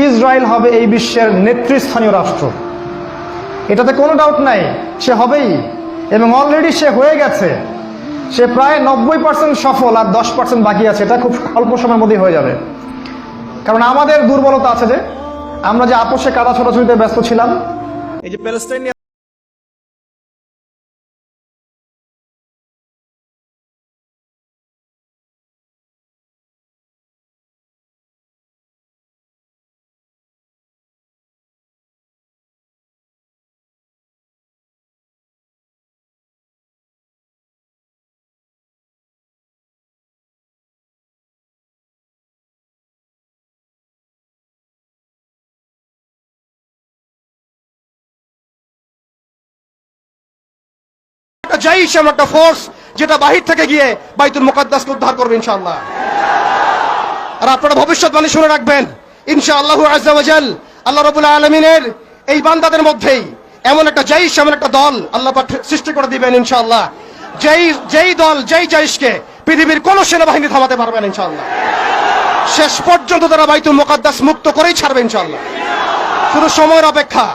Israel হবে এই বিশ্বের নেতৃস্থানীয় রাষ্ট্র, এটাতে কোনো ডাউট নাই, সে হবেই এবং অলরেডি সে হয়ে গেছে। সে প্রায় 90% সফল, আর 10% বাকি আছে। এটা খুব অল্প সময়ের মধ্যেই হয়ে যাবে। কারণ আমাদের দুর্বলতা আছে যে আমরা যে আপোষে কাদা ছোটাছুটিতে ব্যস্ত ছিলাম, এই যে প্যালেস্টাইন জাইশ এমন একটা ফোর্স যেটা বাহির থেকে গিয়ে বাইতুল মুকাদ্দাসকে উদ্ধার করবে ইনশাআল্লাহ। আর আপনারা ভবিষ্যৎবাণী শুনে রাখবেন, ইনশাআল্লাহ আযজা ওয়া জাল আল্লাহ রাব্বুল আলামিনের এই বান্দাদের মধ্যেই এমন একটা জাইশ, এমন একটা দল আল্লাহ পাক সৃষ্টি করে দিবেন ইনশাআল্লাহ। যেই দল, যেই জাইশকে পৃথিবীর কোন সেনাবাহিনী থামাতে পারবে না ইনশাআল্লাহ। শেষ পর্যন্ত তারা বাইতুল মুকাদ্দাস মুক্ত করেই ছাড়বে ইনশাআল্লাহ, শুধু সময়ের অপেক্ষা।